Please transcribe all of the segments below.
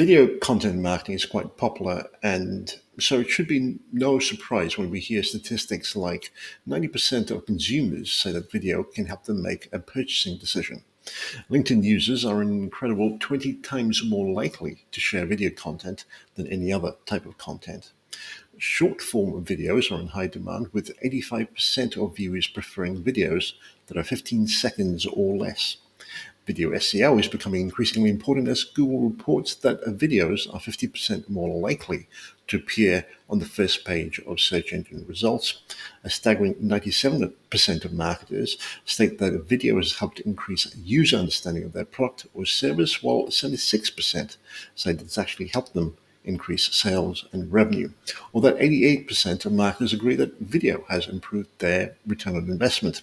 Video content marketing is quite popular, and so it should be no surprise when we hear statistics like 90% of consumers say that video can help them make a purchasing decision. LinkedIn users are an incredible 20 times more likely to share video content than any other type of content. Short form videos are in high demand, with 85% of viewers preferring videos that are 15 seconds or less. Video SEO is becoming increasingly important as Google reports that videos are 50% more likely to appear on the first page of search engine results. A staggering 97% of marketers state that a video has helped increase user understanding of their product or service, while 76% say that it's actually helped them increase sales and revenue. Although 88% of marketers agree that video has improved their return on investment.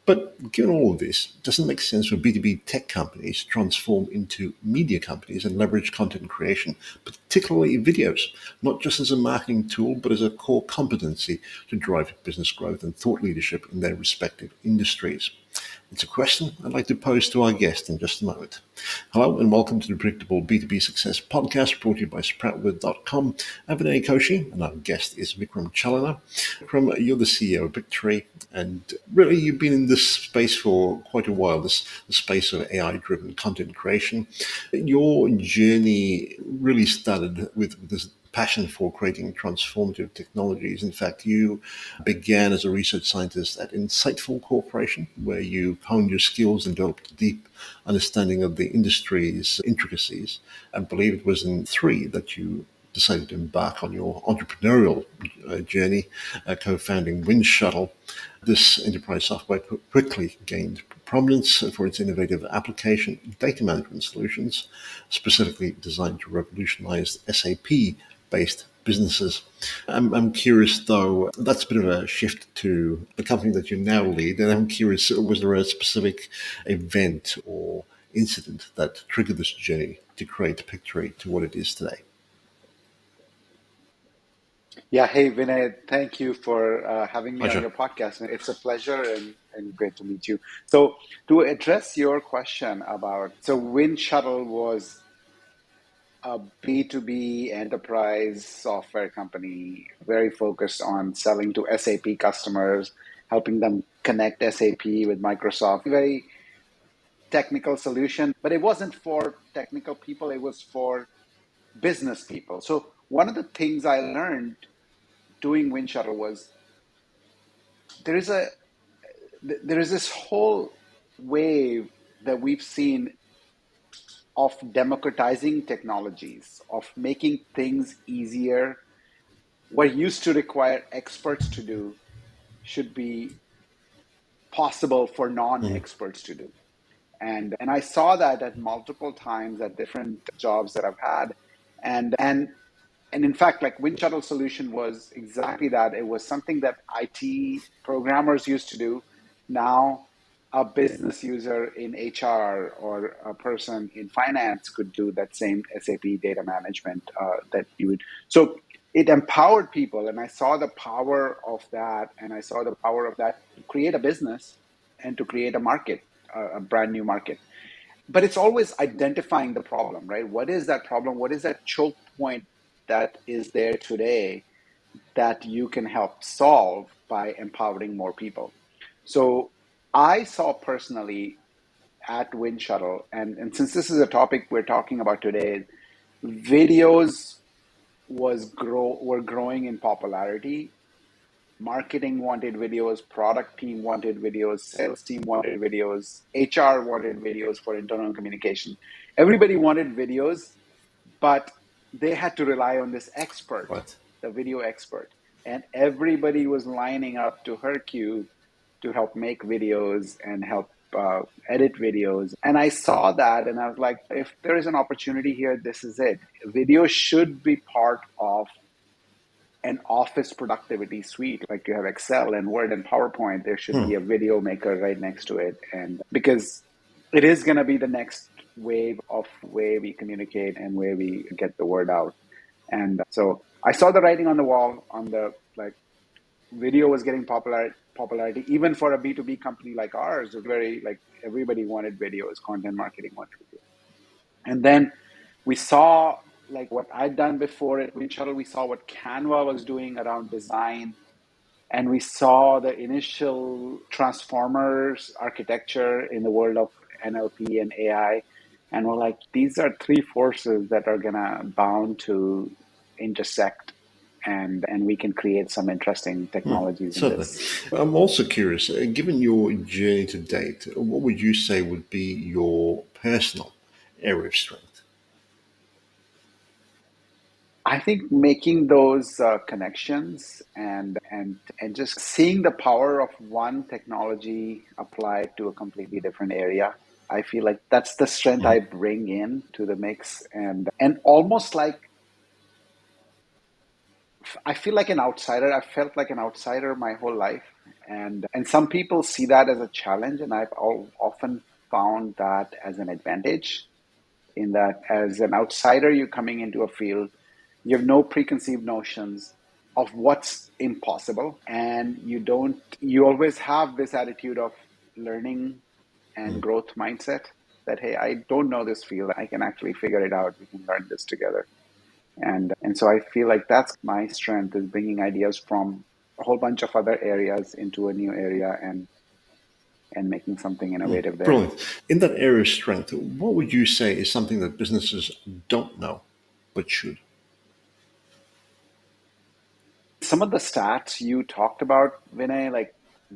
But given all of this, doesn't it make sense for B2B tech companies to transform into media companies and leverage content creation, particularly videos, not just as a marketing tool, but as a core competency to drive business growth and thought leadership in their respective industries? It's a question I'd like to pose to our guest in just a moment. Hello and welcome to the Predictable B2B Success podcast, brought to you by Sproutword.com. I'm Vinay Koshi, and our guest is Vikram Chalana. Vikram, you're the CEO of Pictory, and really you've been in this space for quite a while, the space of AI-driven content creation. Your journey really started with this passion for creating transformative technologies. In fact, you began as a research scientist at Insightful Corporation, where you honed your skills and developed a deep understanding of the industry's intricacies. I believe it was in 3 that you decided to embark on your entrepreneurial journey, co-founding Wind Shuttle. This enterprise software quickly gained prominence for its innovative application data management solutions, specifically designed to revolutionize SAP-based businesses. I'm curious, though, that's a bit of a shift to the company that you now lead, and I'm curious, was there a specific event or incident that triggered this journey to create Pictory to what it is today? Yeah, hey Vinay, thank you for having me on Pleasure. your podcast. It's a pleasure and great to meet you. So, to address your question about, Wind Shuttle was a B2B enterprise software company, very focused on selling to SAP customers, helping them connect SAP with Microsoft. Very technical solution, but it wasn't for technical people, it was for business people. So, one of the things I learned doing Wind Shuttle was there is a there is this whole wave that we've seen of democratizing technologies, of making things easier. What used to require experts to do should be possible for Mm. non-experts to do. And I saw that at multiple times at different jobs that I've had. And in fact, like Wind Shuttle solution was exactly that. It was something that IT programmers used to do. Now, a business user in HR or a person in finance could do that same SAP data management that you would. So it empowered people, and I saw the power of that, and I saw the power of that to create a business and to create a market, a brand new market. But it's always identifying the problem, right? What is that problem? What is that choke point that is there today that you can help solve by empowering more people? So I saw personally at Wind Shuttle, and since this is a topic we're talking about today, videos were growing in popularity. Marketing wanted videos, product team wanted videos, sales team wanted videos, HR wanted videos for internal communication. Everybody wanted videos, but they had to rely on this expert, Right. the video expert. And everybody was lining up to her queue to help make videos and help edit videos. And I saw that and I was like, if there is an opportunity here, this is it. Video should be part of an office productivity suite. Like you have Excel and Word and PowerPoint, there should Hmm. be a video maker right next to it. And because it is going to be the next wave of way we communicate and way we get the word out. And so I saw the writing on the wall on the, like, video was getting popularity, even for a B2B company like ours. Very, like, everybody wanted videos, content marketing wanted video. And then We saw like what I'd done before at Wind Shuttle. We saw what Canva was doing around design, and we saw the initial transformers architecture in the world of NLP and AI. And we're like, these are three forces that are gonna bound to intersect, and we can create some interesting technologies in Certainly. this. I'm also curious, given your journey to date, what would you say would be your personal area of strength? I think making those connections and just seeing the power of one technology applied to a completely different area. I feel like that's the strength I bring in to the mix, and almost like I feel like an outsider. I felt like an outsider my whole life, and some people see that as a challenge, and I've often found that as an advantage. In that, as an outsider, you're coming into a field, you have no preconceived notions of what's impossible, and you always have this attitude of learning and growth mindset that, hey, I don't know this field, I can actually figure it out, we can learn this together. And so I feel like that's my strength, is bringing ideas from a whole bunch of other areas into a new area, and making something innovative there. Brilliant. In that area of strength, what would you say is something that businesses don't know but should? Some of the stats you talked about, Vinay, like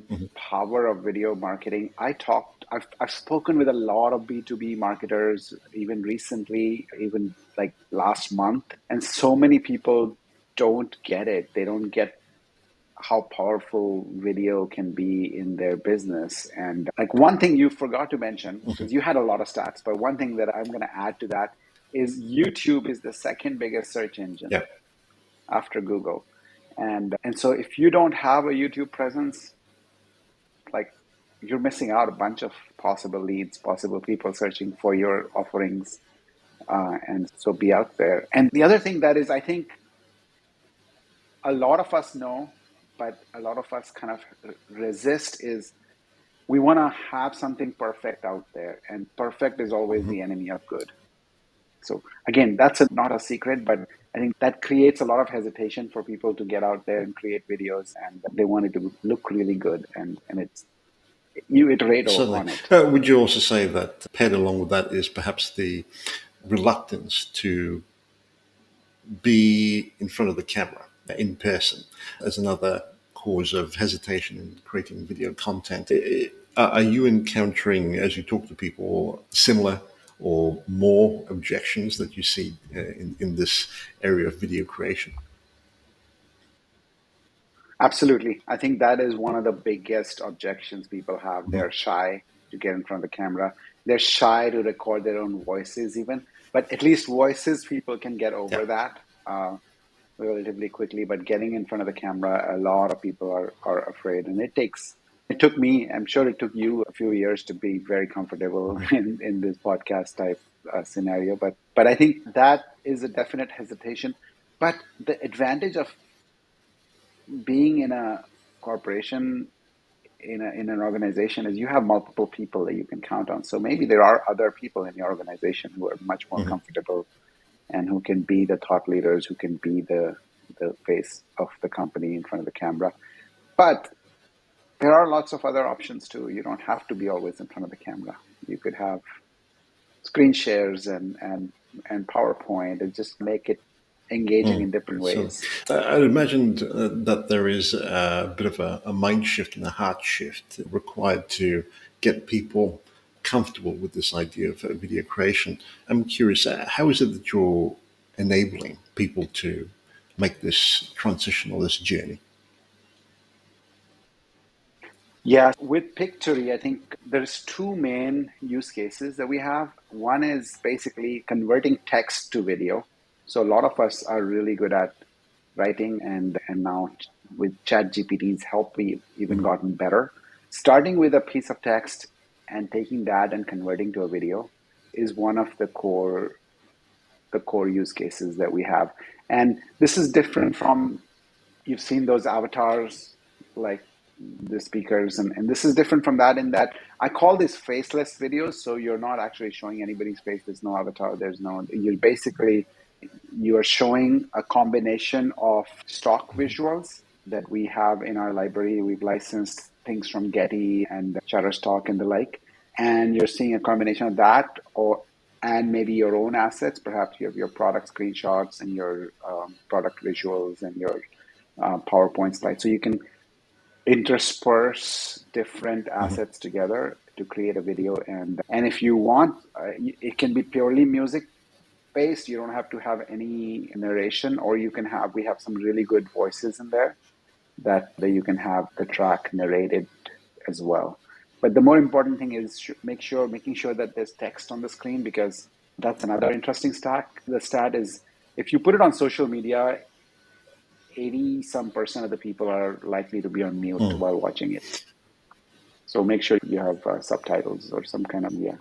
Mhm. power of video marketing. I've spoken with a lot of B2B marketers, even recently, even like last month, and so many people don't get it. They don't get how powerful video can be in their business. And like one thing you forgot to mention, because you had a lot of stats, but one thing that I'm going to add to that is YouTube is the second biggest search engine Yeah, after Google. And so if you don't have a YouTube presence, like you're missing out a bunch of possible leads, possible people searching for your offerings. And so be out there. And the other thing that is, I think a lot of us know, but a lot of us kind of resist, is we want to have something perfect out there. And perfect is always the enemy of good. So again, that's not a secret, but I think that creates a lot of hesitation for people to get out there and create videos, and they want it to look really good. And it's, you iterate certainly. on it. Would you also say that paired along with that is perhaps the reluctance to be in front of the camera in person as another cause of hesitation in creating video content? Are you encountering, as you talk to people, similar or more objections that you see in this area of video creation? Absolutely. I think that is one of the biggest objections people have. They're shy to get in front of the camera. They're shy to record their own voices, even. But at least voices, people can get Yeah. over that relatively quickly. But getting in front of the camera, a lot of people are afraid. And it took me, I'm sure it took you a few years to be very comfortable in this podcast type scenario. But I think that is a definite hesitation. But the advantage of being in a corporation, in an organization, is you have multiple people that you can count on. So maybe there are other people in your organization who are much more comfortable, and who can be the thought leaders, who can be the face of the company in front of the camera. But there are lots of other options too. You don't have to be always in front of the camera. You could have screen shares and PowerPoint, and just make it engaging in different So ways. I imagined that there is a bit of a mind shift and a heart shift required to get people comfortable with this idea of video creation. I'm curious, how is it that you're enabling people to make this transition or this journey? Yeah, with Pictory, I think there's two main use cases that we have. One is basically converting text to video. So a lot of us are really good at writing, and now with ChatGPT's help, we've even gotten better. Starting with a piece of text and taking that and converting to a video is one of the core use cases that we have. And this is different from, you've seen those avatars, like the speakers, and this is different from that in that I call these faceless videos. So you're not actually showing anybody's face. There's no avatar. You're basically, you are showing a combination of stock visuals that we have in our library. We've licensed things from Getty and Shutterstock and the like, and you're seeing a combination of that, or and maybe your own assets. Perhaps you have your product screenshots and your product visuals and your PowerPoint slides. So you can intersperse different Mhm. assets together to create a video. And if you want, it can be purely music based. You don't have to have any narration, or you can have, we have some really good voices in there that you can have the track narrated as well. But the more important thing is making sure that there's text on the screen, because that's another interesting stat. The stat is, if you put it on social media, 80 some percent of the people are likely to be on mute Mm. while watching it. So make sure you have subtitles or some kind of, yeah,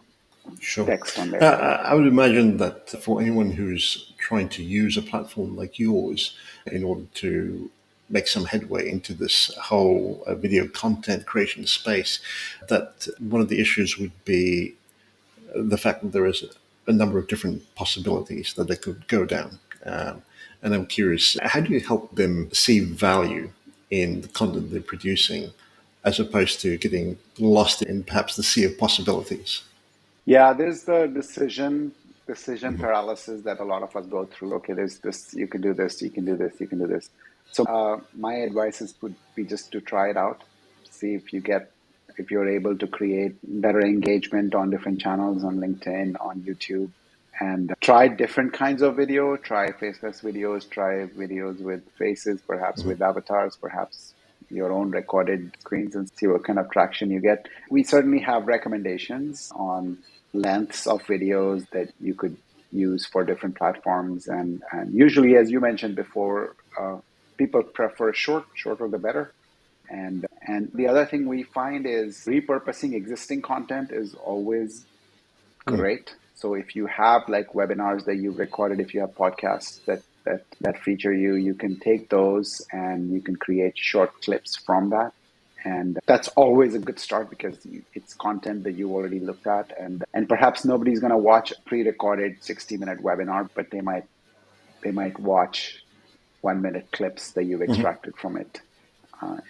Sure. text on there. I would imagine that for anyone who's trying to use a platform like yours in order to make some headway into this whole video content creation space, that one of the issues would be the fact that there is a number of different possibilities that they could go down. And I'm curious, how do you help them see value in the content they're producing as opposed to getting lost in perhaps the sea of possibilities? Yeah, there's the decision paralysis that a lot of us go through. Okay, there's this, you can do this, you can do this, you can do this. So my advice would be just to try it out, see if you're able to create better engagement on different channels, on LinkedIn, on YouTube, and try different kinds of video. Try faceless videos, try videos with faces, perhaps with avatars, perhaps your own recorded screens, and see what kind of traction you get. We certainly have recommendations on lengths of videos that you could use for different platforms. And usually, as you mentioned before, people prefer shorter the better. And the other thing we find is repurposing existing content is always Mm. great. So if you have like webinars that you've recorded, if you have podcasts that feature you, you can take those and you can create short clips from that. And that's always a good start, because it's content that you already looked at, and perhaps nobody's going to watch a pre-recorded 60-minute webinar, but they might watch 1 minute clips that you've extracted from it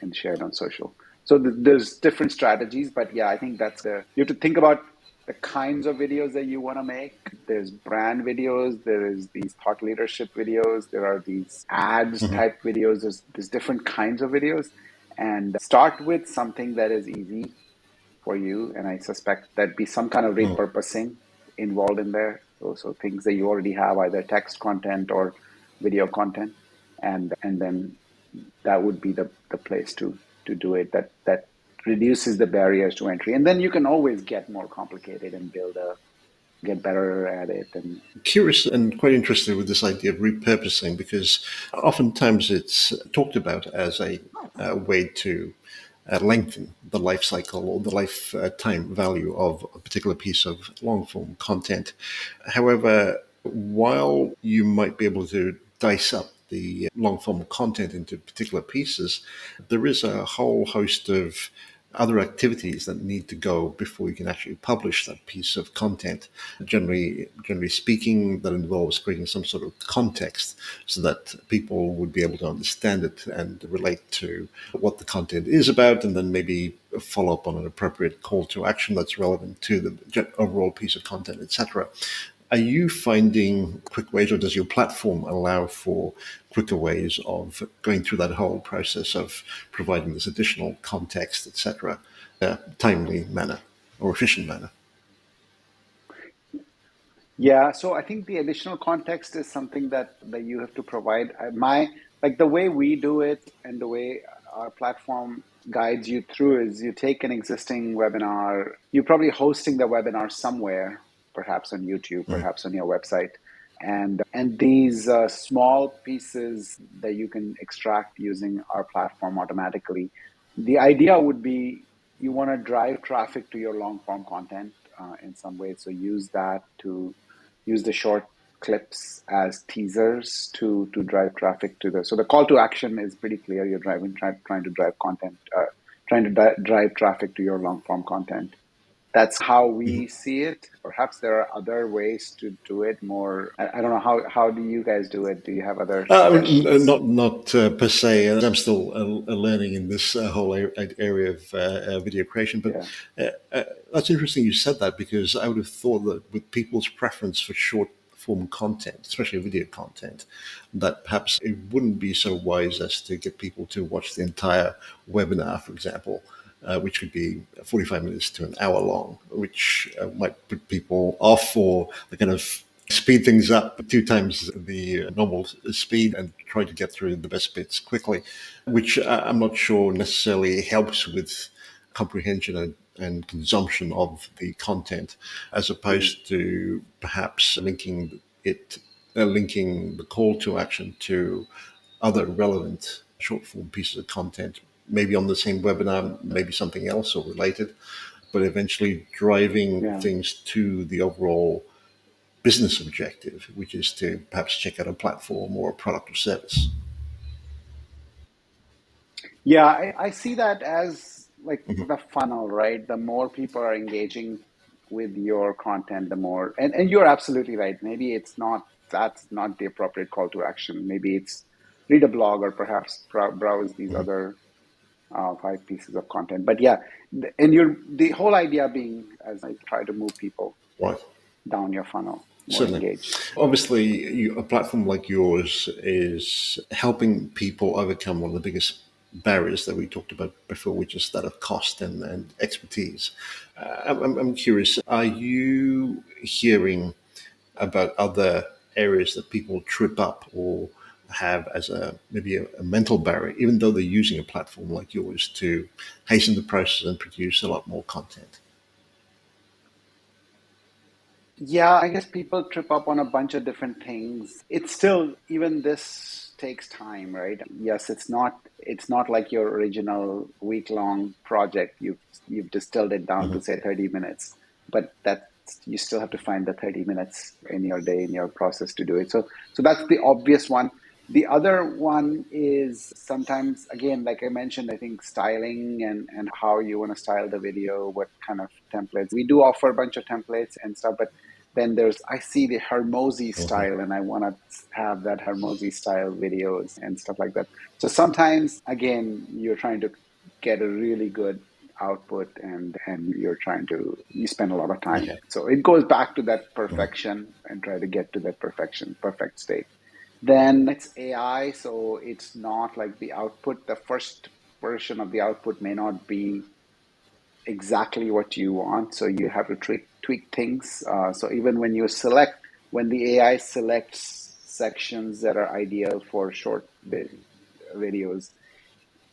and shared on social. So there's different strategies, but yeah, I think you have to think about the kinds of videos that you want to make. There's brand videos, there is these thought leadership videos, there are these ads type videos. There's different kinds of videos, and start with something that is easy for you. And I suspect there'd be some kind of Mm. repurposing involved in there. So things that you already have, either text content or video content, and then that would be the place to do it. That reduces the barriers to entry, and then you can always get more complicated and get better at it. And Curious and quite interested with this idea of repurposing because oftentimes it's talked about as a way to lengthen the life cycle or the lifetime value of a particular piece of long form content. However, while you might be able to dice up the long form content into particular pieces, there is a whole host of other activities that need to go before you can actually publish that piece of content. Generally speaking, that involves creating some sort of context so that people would be able to understand it and relate to what the content is about, and then maybe follow up on an appropriate call to action that's relevant to the overall piece of content, etc. Are you finding quick ways, or does your platform allow for quicker ways of going through that whole process of providing this additional context, etc., timely manner or efficient manner? yeah, so I think the additional context is something that you have to provide. My like the way we do it and the way our platform guides you through is, you take an existing webinar, you're probably hosting the webinar somewhere, perhaps on YouTube, Mm. perhaps on your website, and these small pieces that you can extract using our platform automatically. The idea would be, you want to drive traffic to your long form content in some way, so use the short clips as teasers to drive traffic to the. So the call to action is pretty clear. You're trying to drive content, trying to drive traffic to your long form content. That's how we see it. Perhaps there are other ways to do it more. I don't know, how do you guys do it? Do you have other suggestions? Not per se. I'm still learning in this whole area of video creation. But Yeah. that's interesting you said that, because I would have thought that with people's preference for short form content, especially video content, that perhaps it wouldn't be so wise as to get people to watch the entire webinar, for example. Which could be 45 minutes to an hour long, which might put people off, or the kind of speed things up two times the normal speed and try to get through the best bits quickly, which I'm not sure necessarily helps with comprehension and consumption of the content, as Mhm. opposed to perhaps linking the call to action to other relevant short form pieces of content, maybe on the same webinar, maybe something else or related, but eventually driving Yeah. things to the overall business objective, which is to perhaps check out a platform or a product or service. Yeah, I see that as like the funnel, right? The more people are engaging with your content, the more, and you're absolutely right. Maybe it's not, that's not the appropriate call to action. Maybe it's read a blog or perhaps browse these other five pieces of content. But yeah, and the whole idea being as I try to move people Right. down your funnel, more Certainly. engaged. Obviously, a platform like yours is helping people overcome one of the biggest barriers that we talked about before, which is that of cost and expertise. I'm curious, are you hearing about other areas that people trip up or have as maybe a mental barrier, even though they're using a platform like yours to hasten the process and produce a lot more content? Yeah, I guess people trip up on a bunch of different things. It's still, even this takes time, right? Yes, it's not like your original week-long project. You've distilled it down to say 30 minutes, but that you still have to find the 30 minutes in your day, in your process to do it. So that's the obvious one. The other one is sometimes, again, like I mentioned, I think styling and how you want to style the video, what kind of templates. We do offer a bunch of templates and stuff, but then I see the Hermosi style and I want to have that Hermosi style videos and stuff like that. So sometimes, again, you're trying to get a really good output and you spend a lot of time. Okay. So it goes back to that perfection and try to get to that perfect state. Then it's AI, so it's not like the output, the first version of the output may not be exactly what you want. So you have to tweak things. So even when the AI selects sections that are ideal for short videos,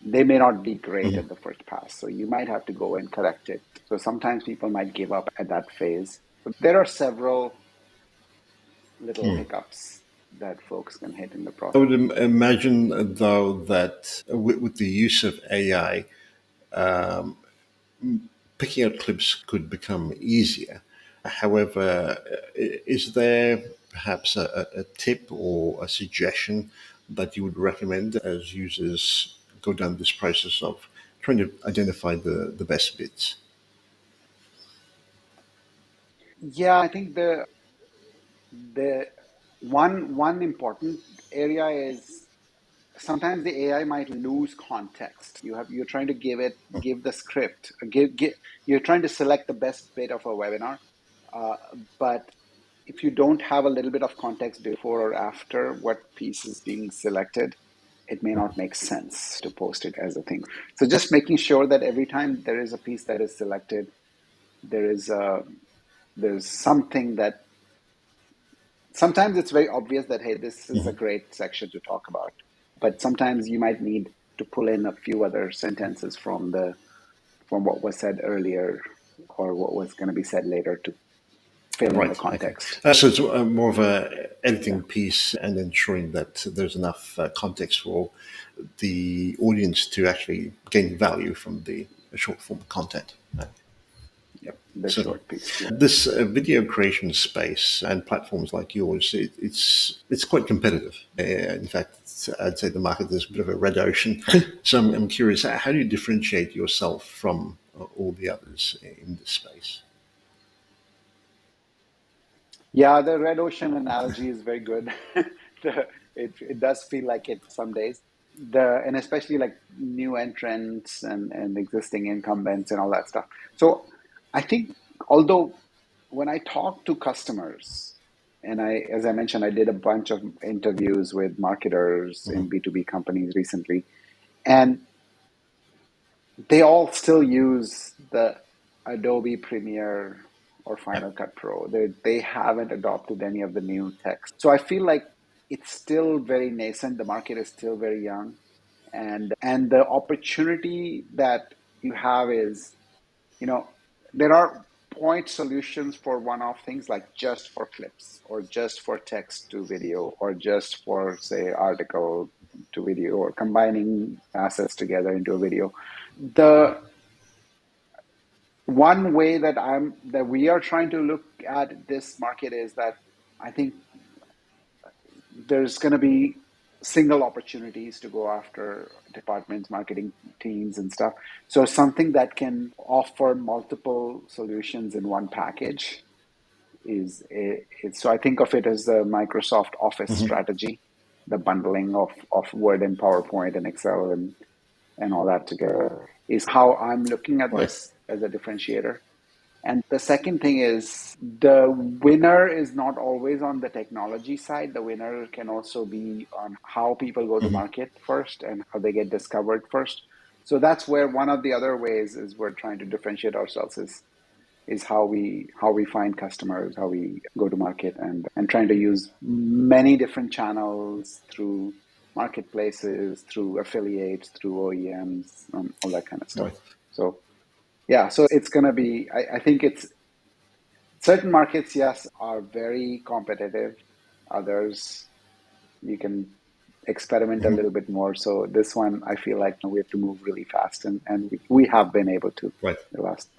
they may not be great at the first pass. So you might have to go and correct it. So sometimes people might give up at that phase. So there are several little hiccups that folks can hit in the I process. would imagine, though, that with the use of AI, picking out clips could become easier. However, is there perhaps a tip or a suggestion that you would recommend as users go down this process of trying to identify the best bits? Yeah, I think the one important area is sometimes the AI might lose context. You're trying to give the script, you're trying to select the best bit of a webinar, but if you don't have a little bit of context before or after what piece is being selected, it may not make sense to post it as a thing. So just making sure that every time there is a piece that is selected, there is there's something that sometimes it's very obvious that, hey, this is a great section to talk about, but sometimes you might need to pull in a few other sentences from what was said earlier or what was going to be said later to fill in the Right. Okay. context. So it's more of a Yeah. editing piece and ensuring that there's enough context for the audience to actually gain value from the short form content. Yep. the Certainly. short piece. Yeah. This video creation space and platforms like yours, it's quite competitive. In fact, I'd say the market is a bit of a red ocean. So I'm curious, how do you differentiate yourself from all the others in this space? Yeah, the red ocean analogy is very good. It does feel like it some days. And especially like new entrants and existing incumbents and all that stuff. So I think although when I talk to customers, and as I mentioned, I did a bunch of interviews with marketers Hmm. in B2B companies recently, and they all still use the Adobe Premiere or Yeah. Final Cut Pro. They haven't adopted any of the new tech. So I feel like it's still very nascent. The market is still very young, and the opportunity that you have is, you know, there are point solutions for one-off things like just for clips or just for text to video or just for say article to video or combining assets together into a video. The one way that we are trying to look at this market is that I think there's going to be single opportunities to go after departments, marketing teams, and stuff. So something that can offer multiple solutions in one package so I think of it as the Microsoft Office Hmm. strategy, the bundling of Word and PowerPoint and Excel and all that together is how I'm looking at Right. this as a differentiator. And the second thing is the winner is not always on the technology side. The winner can also be on how people go to Hmm. market first and how they get discovered first. So that's where one of the other ways is we're trying to differentiate ourselves is how we find customers, how we go to market, and trying to use many different channels through marketplaces, through affiliates, through OEMs, all that kind of stuff. Right. So yeah, so it's going to be, I think it's certain markets, yes, are very competitive. Others, you can experiment a Hmm. little bit more. So this one, I feel like we have to move really fast, and we have been able to. Right. The last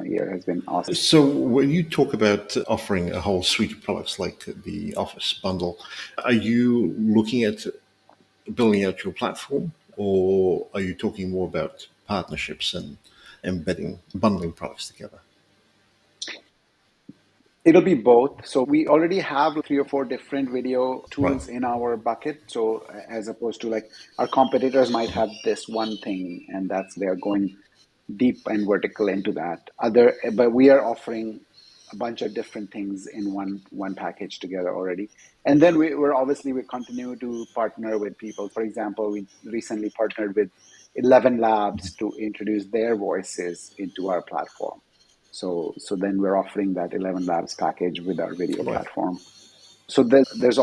year has been awesome. So when you talk about offering a whole suite of products like the Office bundle, are you looking at building out your platform, or are you talking more about partnerships and embedding, bundling products together? It'll be both. So we already have 3 or 4 different video Right. tools in our bucket. So as opposed to like our competitors might have this one thing, and that's they're going deep and vertical into that. But we are offering a bunch of different things in one package together already. And then we continue to partner with people. For example, we recently partnered with 11 Labs to introduce their voices into our platform. So then we're offering that 11 Labs package with our video Right. platform. So there's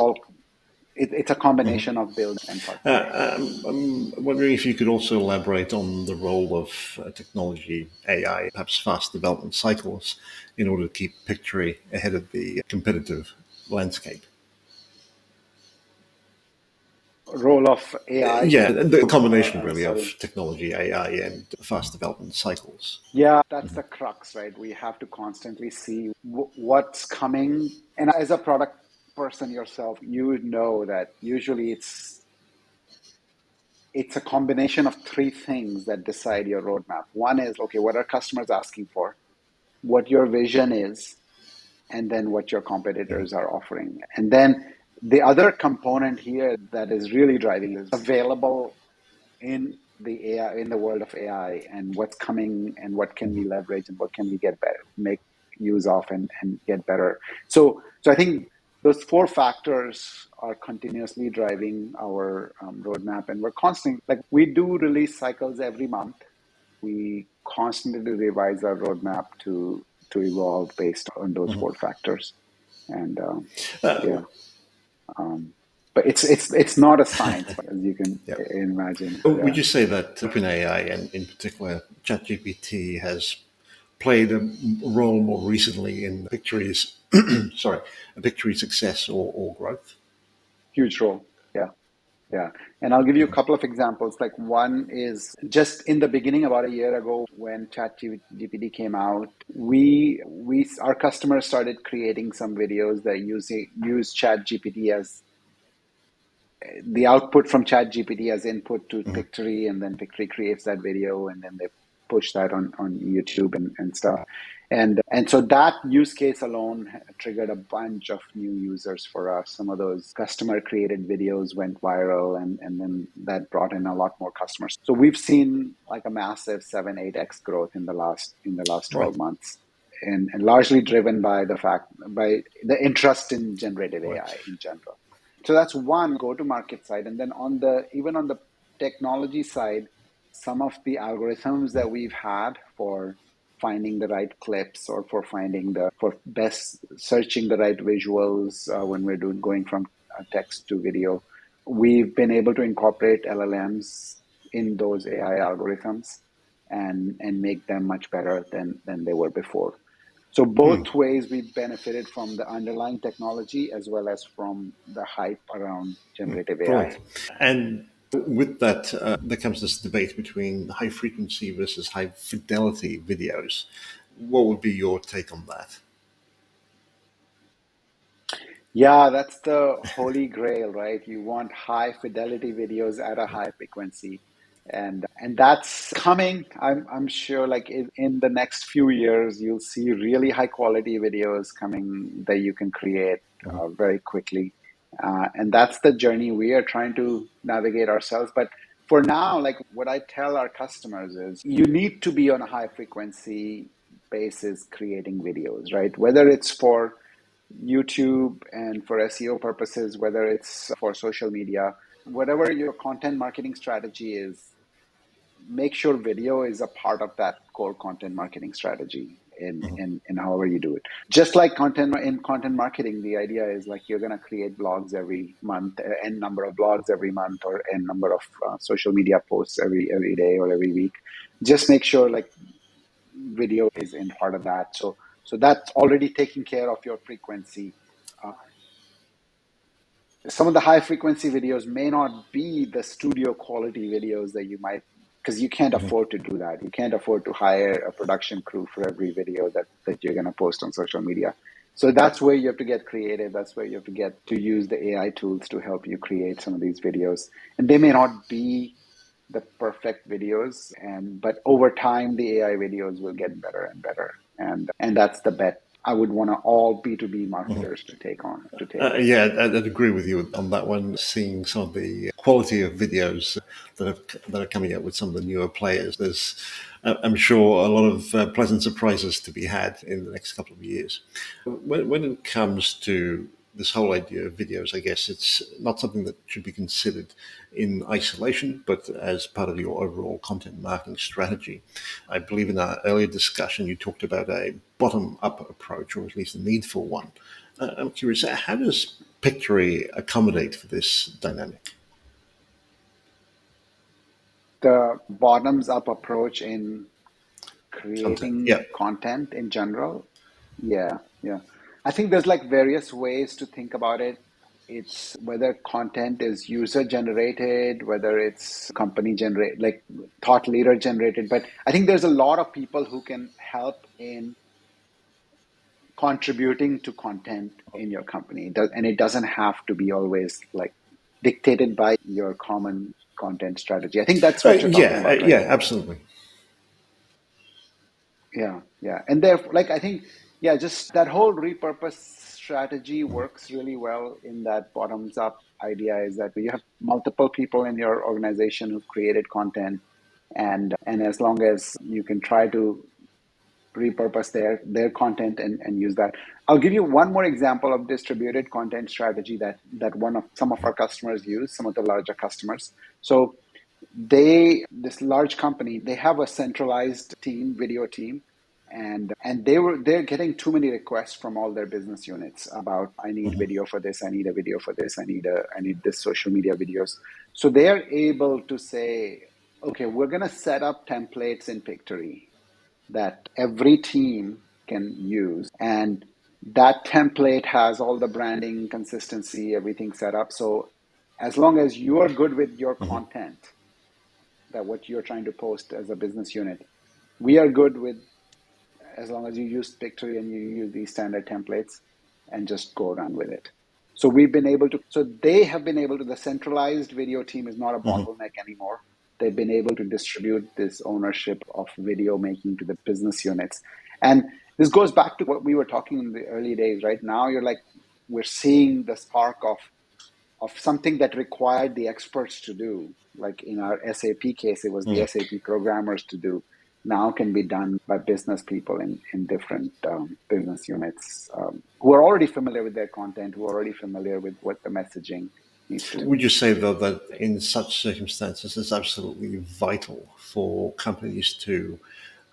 it's a combination of build and partner. I'm wondering if you could also elaborate on the role of technology, AI, perhaps fast development cycles, in order to keep Pictory ahead of the competitive landscape. Role of AI. Yeah, and the combination really of Sorry. technology, AI, and fast development cycles. Yeah, that's the crux, right? We have to constantly see what's coming. And as a product person yourself, you would know that usually it's a combination of three things that decide your roadmap. One is, okay, what are customers asking for? What your vision is, and then what your competitors are offering. And then the other component here that is really driving is available in the AI, in the world of AI, and what's coming and what can we leverage and what can we get better, make use of, and get better. So I think those four factors are continuously driving our roadmap, and we're constantly like we do release cycles every month. We constantly revise our roadmap to evolve based on those four factors, and Uh, yeah. Um, but it's not a science, as you can yeah. imagine. Would Yeah, you say that OpenAI and in particular ChatGPT has played a role more recently in Victory's sorry, Victory success or growth? huge role. Yeah, Yeah. And I'll give you a couple of examples. Like one is just in the beginning, about a year ago, when ChatGPT came out, we our customers started creating some videos that use ChatGPT as the output from ChatGPT as input to Pictory, and then Pictory creates that video, and then they push that on YouTube and stuff. And so that use case alone triggered a bunch of new users for us. Some of those customer created videos went viral, and then that brought in a lot more customers. So we've seen like a massive 7-8x growth in the last Right. 12 months. And largely driven by by the interest in generative Right. AI in general. So that's one go-to-market side. And then even on the technology side, some of the algorithms that we've had for finding the right clips, or for best searching the right visuals when we're going from text to video, we've been able to incorporate LLMs in those AI algorithms and make them much better than they were before. So both ways we benefited from the underlying technology as well as from the hype around generative AI. Brilliant. And with that, there comes this debate between high frequency versus high fidelity videos. What would be your take on that? Yeah, that's the holy grail, right? You want high fidelity videos at a high frequency. And that's coming. I'm sure like in the next few years you'll see really high quality videos coming that you can create very quickly. And that's the journey we are trying to navigate ourselves. But for now, like what I tell our customers is you need to be on a high frequency basis creating videos, right? Whether it's for YouTube and for SEO purposes, whether it's for social media, whatever your content marketing strategy is, make sure video is a part of that core content marketing strategy in however you do it. Just like content marketing, the idea is like you're going to create blogs every month, n number of blogs every month, or n number of social media posts every day or every week. Just make sure like video is in part of that. So that's already taking care of your frequency. Uh, some of the high frequency videos may not be the studio quality videos that you might, because you can't afford to do that. You can't afford to hire a production crew for every video that you're going to post on social media. So that's where you have to get creative. That's where you have to get to use the AI tools to help you create some of these videos. And they may not be the perfect videos, but over time the AI videos will get better and better. And that's the bet I would want all B2B marketers to take. Yeah, I'd agree with you on that one. Seeing some of the quality of videos that are coming out with some of the newer players, there's, I'm sure, a lot of pleasant surprises to be had in the next couple of years. When it comes to this whole idea of videos, I guess it's not something that should be considered in isolation, but as part of your overall content marketing strategy. I believe in our earlier discussion, you talked about a bottom up approach, or at least a need for one. I'm curious, how does Pictory accommodate for this dynamic? The bottoms up approach in Content, yeah. creating content in general. Yeah, yeah. I think there's like various ways to think about it. It's whether content is user generated, whether it's company generated, like thought leader generated. But I think there's a lot of people who can help in contributing to content in your company. And it doesn't have to be always like dictated by your common content strategy. I think that's what you're talking about, right? Yeah, absolutely. Yeah, yeah. And therefore, like, I think, yeah, just that whole repurpose strategy works really well in that bottoms up idea is that you have multiple people in your organization who've created content. And as long as you can try to repurpose their content and use that. I'll give you one more example of distributed content strategy that one of some of our customers use, some of the larger customers. So this large company, they have a centralized team, video team, and they're getting too many requests from all their business units about I need video for this, I need a video for this, I need this social media videos. So they're able to say, okay, we're gonna set up templates in Pictory that every team can use. And that template has all the branding, consistency, everything set up. So as long as you are good with your Mhm. content, that what you're trying to post as a business unit, we are good with, as long as you use pictory and you use these standard templates and just go run with it. So they have been able to, the centralized video team is not a Mhm. bottleneck anymore. They've been able to distribute this ownership of video making to the business units. And this goes back to what we were talking in the early days, right? Now we're seeing the spark of something that required the experts to do. Like in our SAP case, it was the Mhm. SAP programmers to do. Now can be done by business people in different business units who are already familiar with their content, who are already familiar with what the messaging needs to. Would you say, though, that in such circumstances, it's absolutely vital for companies to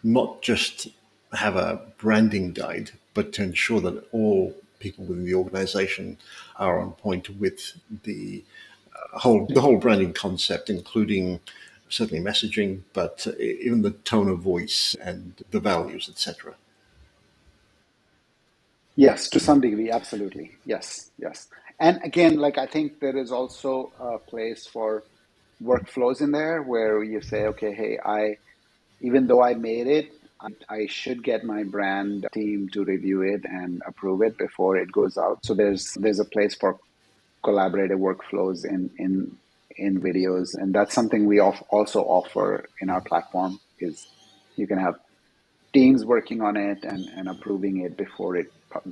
not just have a branding guide, but to ensure that all people within the organization are on point with the whole branding concept, including certainly messaging, but even the tone of voice and the values, etc. Yes, to some degree, absolutely. Yes, yes. And again, like I think there is also a place for workflows in there where you say, okay, hey, even though I made it, I should get my brand team to review it and approve it before it goes out. So there's a place for collaborative workflows in videos, and that's something we also offer in our platform. Is you can have teams working on it and approving it before it.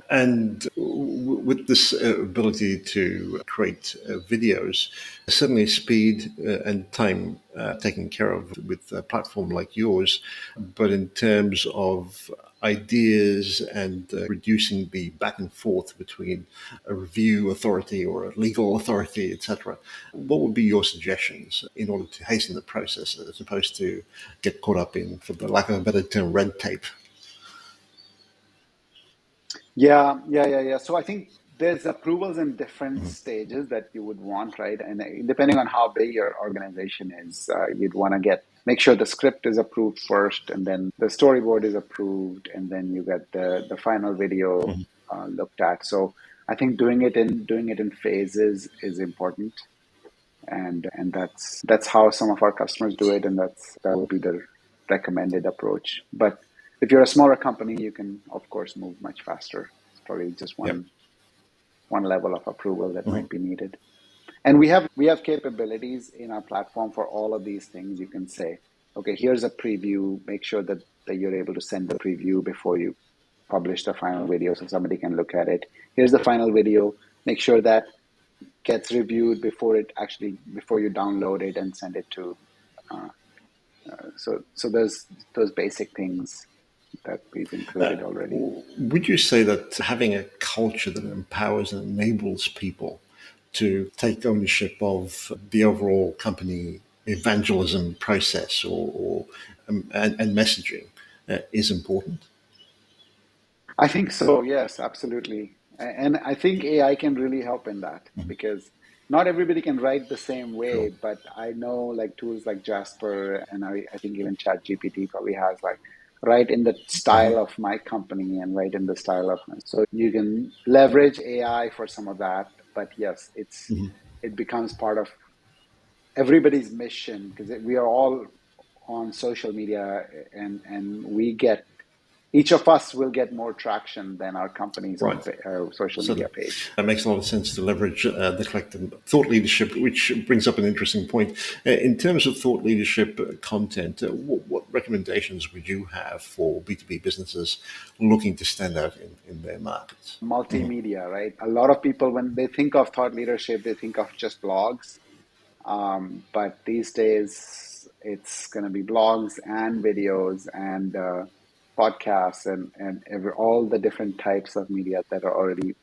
And with this ability to create videos, certainly speed and time taken care of with a platform like yours. But in terms of ideas and reducing the back and forth between a review authority or a legal authority, etc., what would be your suggestions in order to hasten the process as opposed to get caught up in, for the lack of a better term, red tape? Yeah. So I think there's approvals in different stages that you would want, right? And depending on how big your organization is, you'd want to make sure the script is approved first, and then the storyboard is approved, and then you get the final video looked at. So I think doing it in phases is important, and that's how some of our customers do it, and that would be the recommended approach. But if you're a smaller company, you can of course move much faster. It's probably just Yep. one level of approval that Mhm. might be needed. And we have capabilities in our platform for all of these things. You can say, okay, here's a preview. Make sure that you're able to send the preview before you publish the final video so somebody can look at it. Here's the final video. Make sure that gets reviewed before you download it and send it to. Uh, so there's those basic things that we've included already. Would you say that having a culture that empowers and enables people to take ownership of the overall company evangelism process and messaging is important? I think so. Yes, absolutely. And I think AI can really help in that because not everybody can write the same way, Sure. but I know like tools like Jasper and I think even ChatGPT probably has like write in the style of my company and write in the style of so you can leverage AI for some of that. But yes, it becomes part of everybody's mission because we are all on social media and we get each of us will get more traction than our company's Right. social media So page. that makes a lot of sense to leverage the collective thought leadership, which brings up an interesting point. In terms of thought leadership content, what recommendations would you have for B2B businesses looking to stand out in their markets? Multimedia, right? A lot of people, when they think of thought leadership, they think of just blogs. But these days, it's going to be blogs and videos and podcasts and all the different types of media that are already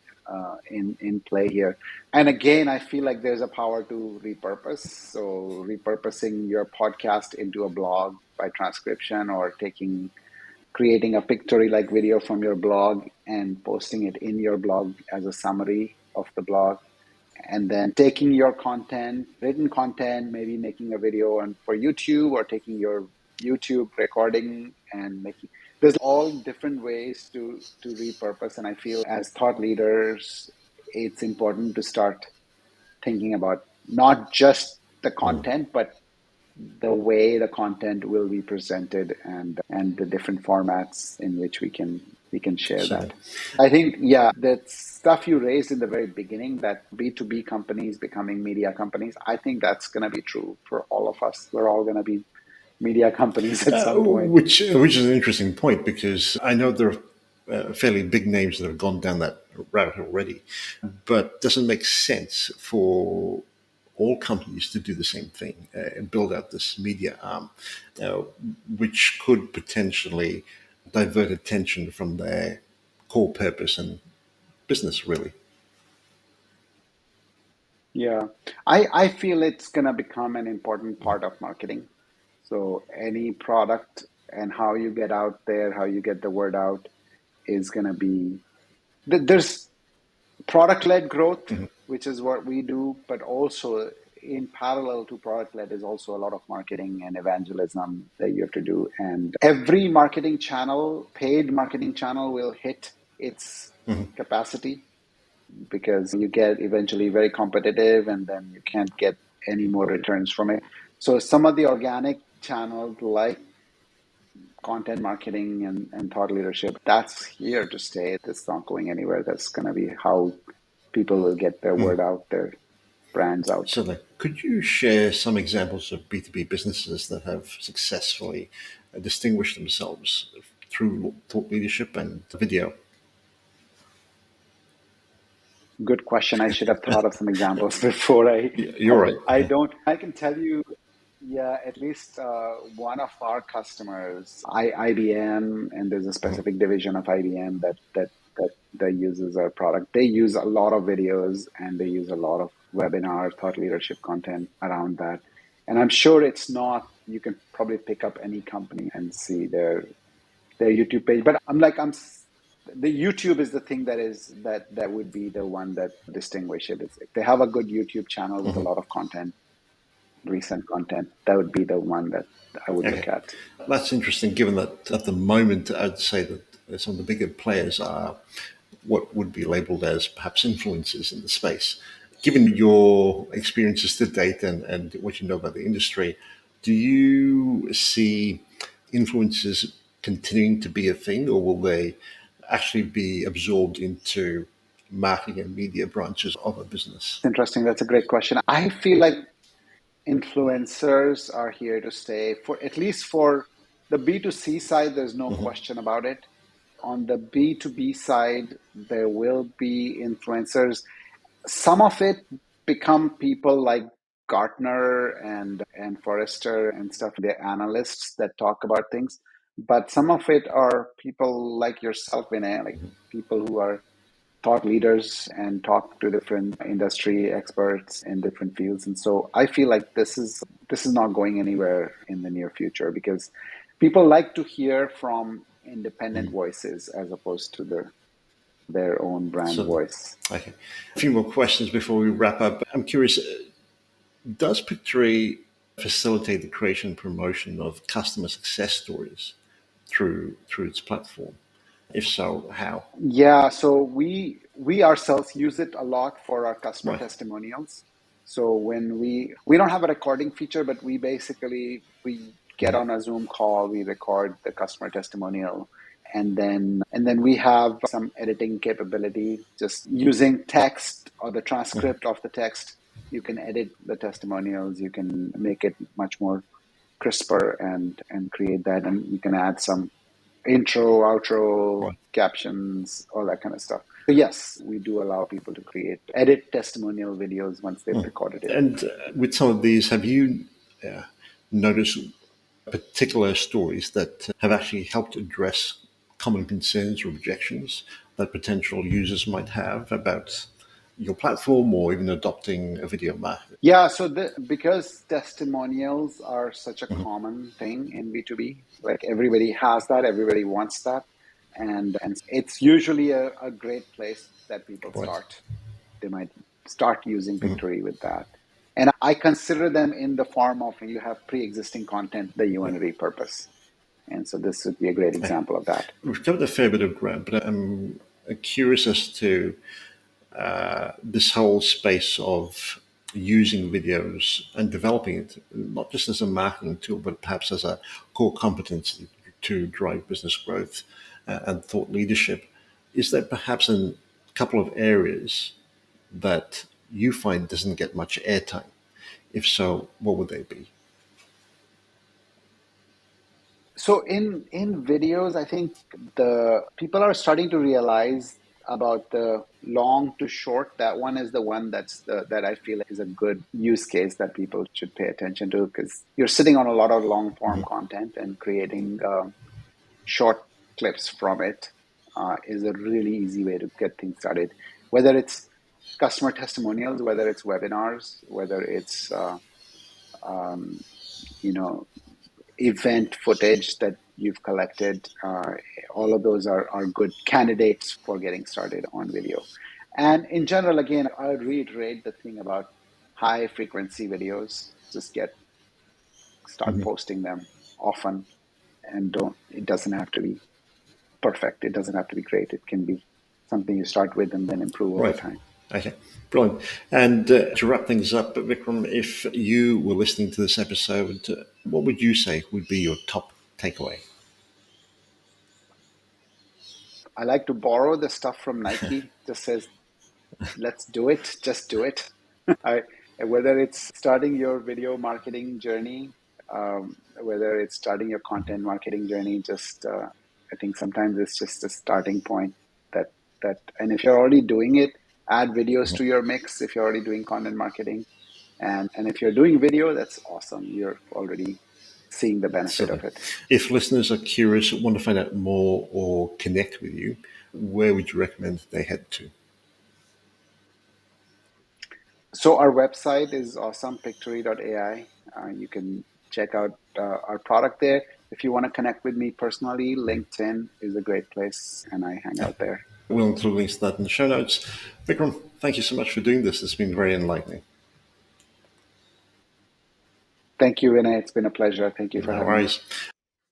in play here. And again, I feel like there's a power to repurpose. So repurposing your podcast into a blog by transcription or creating a pictory like video from your blog and posting it in your blog as a summary of the blog, and then taking your content, written content, maybe making a video on for YouTube or taking your YouTube recording and making. There's all different ways to repurpose, and I feel as thought leaders, it's important to start thinking about not just the Mm. content, but the way the content will be presented and the different formats in which we can share So, that. I think, yeah, that stuff you raised in the very beginning, that B2B companies becoming media companies, I think that's going to be true for all of us. We're all going to be media companies at some point. which is an interesting point because I know there are fairly big names that have gone down that route already, but doesn't make sense for all companies to do the same thing and build out this media arm, uh, which could potentially divert attention from their core purpose and business, really. Yeah. I feel it's going to become an important part of marketing. So any product and how you get out there, how you get the word out is going to be, there's product led growth, Mhm. which is what we do, but also in parallel to product led is also a lot of marketing and evangelism that you have to do. And every marketing channel, paid marketing channel, will hit its Mhm. capacity because you get eventually very competitive and then you can't get any more returns from it. So some of the organic channels like content marketing and thought leadership, that's here to stay. That's not going anywhere. That's going to be how people will get their word out, their brands out. So, could you share some examples of B2B businesses that have successfully distinguished themselves through thought leadership and video? Good question. I should have thought of some examples before You're right. I don't. I can tell you, yeah, at least one of our customers, IBM, and there's a Mhm. specific division of IBM that uses our product. They use a lot of videos and they use a lot of webinar thought leadership content around that. And I'm sure it's not. You can probably pick up any company and see their YouTube page. But the YouTube is the thing that would be the one that distinguish it. It's, if they have a good YouTube channel with a Mhm. lot of content, recent content, that would be the one that I would look Okay. at. That's interesting, given that at the moment, I'd say that some of the bigger players are what would be labeled as perhaps influencers in the space. Given your experiences to date and what you know about the industry, do you see influencers continuing to be a thing, or will they actually be absorbed into marketing and media branches of a business? Interesting. That's a great question. I feel like influencers are here to stay for at least for the B2C side. There's no Mhm. question about it. On the B2B side, there will be influencers. Some of it become people like Gartner and Forrester and stuff, the analysts that talk about things. But some of it are people like yourself, Vinay, like people who are thought leaders and talk to different industry experts in different fields. And so I feel like this is not going anywhere in the near future because people like to hear from independent voices as opposed to their own brand Certainly. voice. Okay. A few more questions before we wrap up. I'm curious, does Pictory facilitate the creation and promotion of customer success stories through its platform? If so, how? Yeah, so we ourselves use it a lot for our customer Right. testimonials. So when we don't have a recording feature, but we get on a Zoom call, we record the customer testimonial, and then we have some editing capability just using text or the Mhm. transcript of the text. You can edit the testimonials, you can make it much more crisper and create that, and you can add some intro, outro, Right. captions, all that kind of stuff. So yes, we do allow people to edit testimonial videos once they've recorded it. And with some of these, have you uh, noticed particular stories that have actually helped address common concerns or objections that potential users might have about your platform or even adopting a video market? Yeah, so because testimonials are such a common thing in B2B, like everybody has that, everybody wants that. And it's usually a great place that people Right. start. They might start using Pictory with that. And I consider them in the form of you have pre-existing content that you want to repurpose. And so this would be a great example of that. We've covered a fair bit of ground, but I'm curious as to this whole space of using videos and developing it, not just as a marketing tool, but perhaps as a core competency to drive business growth and thought leadership. Is there perhaps a couple of areas that you find doesn't get much airtime? If so, what would they be? So in videos, I think the people are starting to realize about the long to short. That one is the one that I feel is a good use case that people should pay attention to, because you're sitting on a lot of long form content, and creating short clips from it is a really easy way to get things started. Whether it's customer testimonials, whether it's webinars, whether it's you know event footage that you've collected, all of those are good candidates for getting started on video. And in general, again, I would reiterate the thing about high frequency videos. Just start Mhm. posting them often, and don't. It doesn't have to be perfect. It doesn't have to be great. It can be something you start with and then improve over Right. time. Okay. Brilliant. And to wrap things up, Vikram, if you were listening to this episode, what would you say would be your top takeaway? I like to borrow the stuff from Nike. Just says, let's do it. Just do it. I, whether it's starting your video marketing journey, whether it's starting your content marketing journey, just I think sometimes it's just a starting point. And if you're already doing it, add videos to your mix. If you're already doing content marketing, and if you're doing video, that's awesome. You're already seeing the benefit Certainly. of it. If listeners are curious, want to find out more, or connect with you, where would you recommend they head to? So our website is awesome, pictory.ai. You can check out our product there. If you want to connect with me personally, LinkedIn is a great place, and I hang out there. We'll include links to that in the show notes. Vikram, thank you so much for doing this. It's been very enlightening. Thank you, Vinay. It's been a pleasure. Thank you for No having me. worries.